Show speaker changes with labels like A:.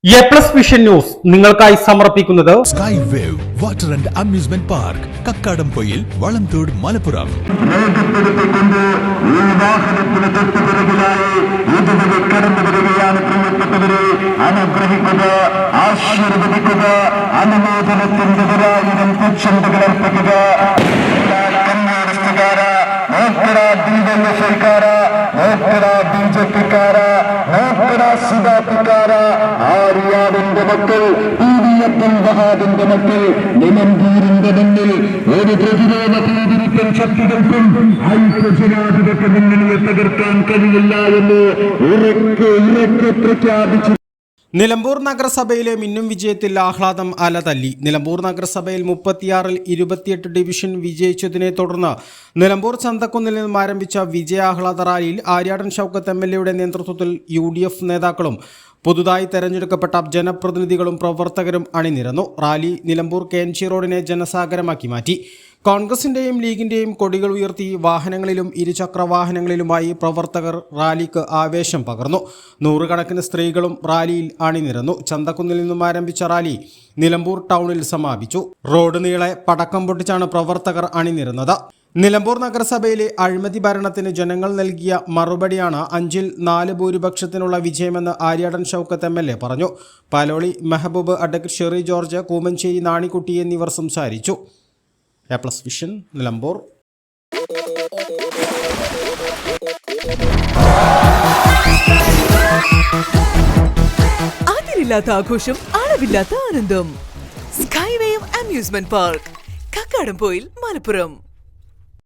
A: A plus vision news നിങ്ങൾക്കായി സമർപ്പിക്കുന്നത്
B: sky wave water and amusement park Kakkadampoyil Valamthodu Malappuram.
C: അനുഗ്രഹിക്കുക, ആശീർവദിക്കുക, അനുമോദനത്തിന്റെ ഒരായിരം പുച്ഛന്തകളർപ്പിക്കുക. കമ്മ്യൂണിസ്റ്റുകാര, നോക്കട ഡിവൈഎഫ്ഐക്കാര, നോക്കട ബിജെപിക്കാര, നോക്കട സിദാപിക്കാര, ആര്യാവിന്റെ മക്കൾ, അബ്ദുൽ വഹാബിന്റെ മക്കൾ, നിലമ്പൂരിന്റെ മണ്ണിൽ ഒരു പ്രതിരോധ തീരുമാനം ശക്തികൾക്കും ഐക്യജനാധിപത്യ മുന്നണിയെ തകർക്കാൻ കഴിയില്ല എന്ന് ഉറക്കെ പ്രഖ്യാപിച്ചു.
A: നിലമ്പൂർ നഗരസഭയിലെ മിന്നും വിജയത്തിൽ ആഹ്ലാദം അലതല്ലി. നിലമ്പൂർ നഗരസഭയിൽ 36-ൽ 28 ഡിവിഷൻ വിജയിച്ചതിനെ തുടർന്ന് നിലമ്പൂർ ചന്തക്കുന്നിൽ നിന്നും ആരംഭിച്ച വിജയാഹ്ലാദ റാലിയിൽ ആര്യാടൻ ഷൗക്കത്ത് എംഎൽഎയുടെ നേതൃത്വത്തിൽ UDF നേതാക്കളും പുതുതായി തെരഞ്ഞെടുക്കപ്പെട്ട ജനപ്രതിനിധികളും പ്രവർത്തകരും അണിനിരന്നു. റാലി നിലമ്പൂർ KNG റോഡിനെ ജനസാഗരമാക്കി മാറ്റി. കോൺഗ്രസിന്റെയും ലീഗിന്റെയും കൊടികൾ ഉയർത്തി വാഹനങ്ങളിലും ഇരുചക്ര വാഹനങ്ങളിലുമായി പ്രവർത്തകർ റാലിക്ക് ആവേശം പകർന്നു. നൂറുകണക്കിന് സ്ത്രീകളും റാലിയിൽ അണിനിരന്നു. ചന്തക്കുന്നിൽ നിന്നും ആരംഭിച്ച റാലി നിലമ്പൂർ ടൗണിൽ സമാപിച്ചു. റോഡ് നീളെ പടക്കം പൊട്ടിച്ചാണ് പ്രവർത്തകർ അണിനിരുന്നത്. നിലമ്പൂർ നഗരസഭയിലെ അഴിമതി ഭരണത്തിന് ജനങ്ങൾ നൽകിയ മറുപടിയാണ് 5-ൽ 4 ഭൂരിപക്ഷത്തിനുള്ള വിജയമെന്ന് ആര്യാടൻ ഷൗക്കത്ത് MLA പറഞ്ഞു. പാലോളി മെഹബൂബ്, അഡ്വക്കേറ്റ് ഷെറി ജോർജ്, കൂമഞ്ചേരി നാണിക്കുട്ടി എന്നിവർ സംസാരിച്ചു. A plus vision Nilambur.
D: അതിരില്ലാത്ത ആഘോഷം, അളവില്ലാത്ത ആനന്ദം. Sky wave amusement park, Kakkadampoyil, Malappuram.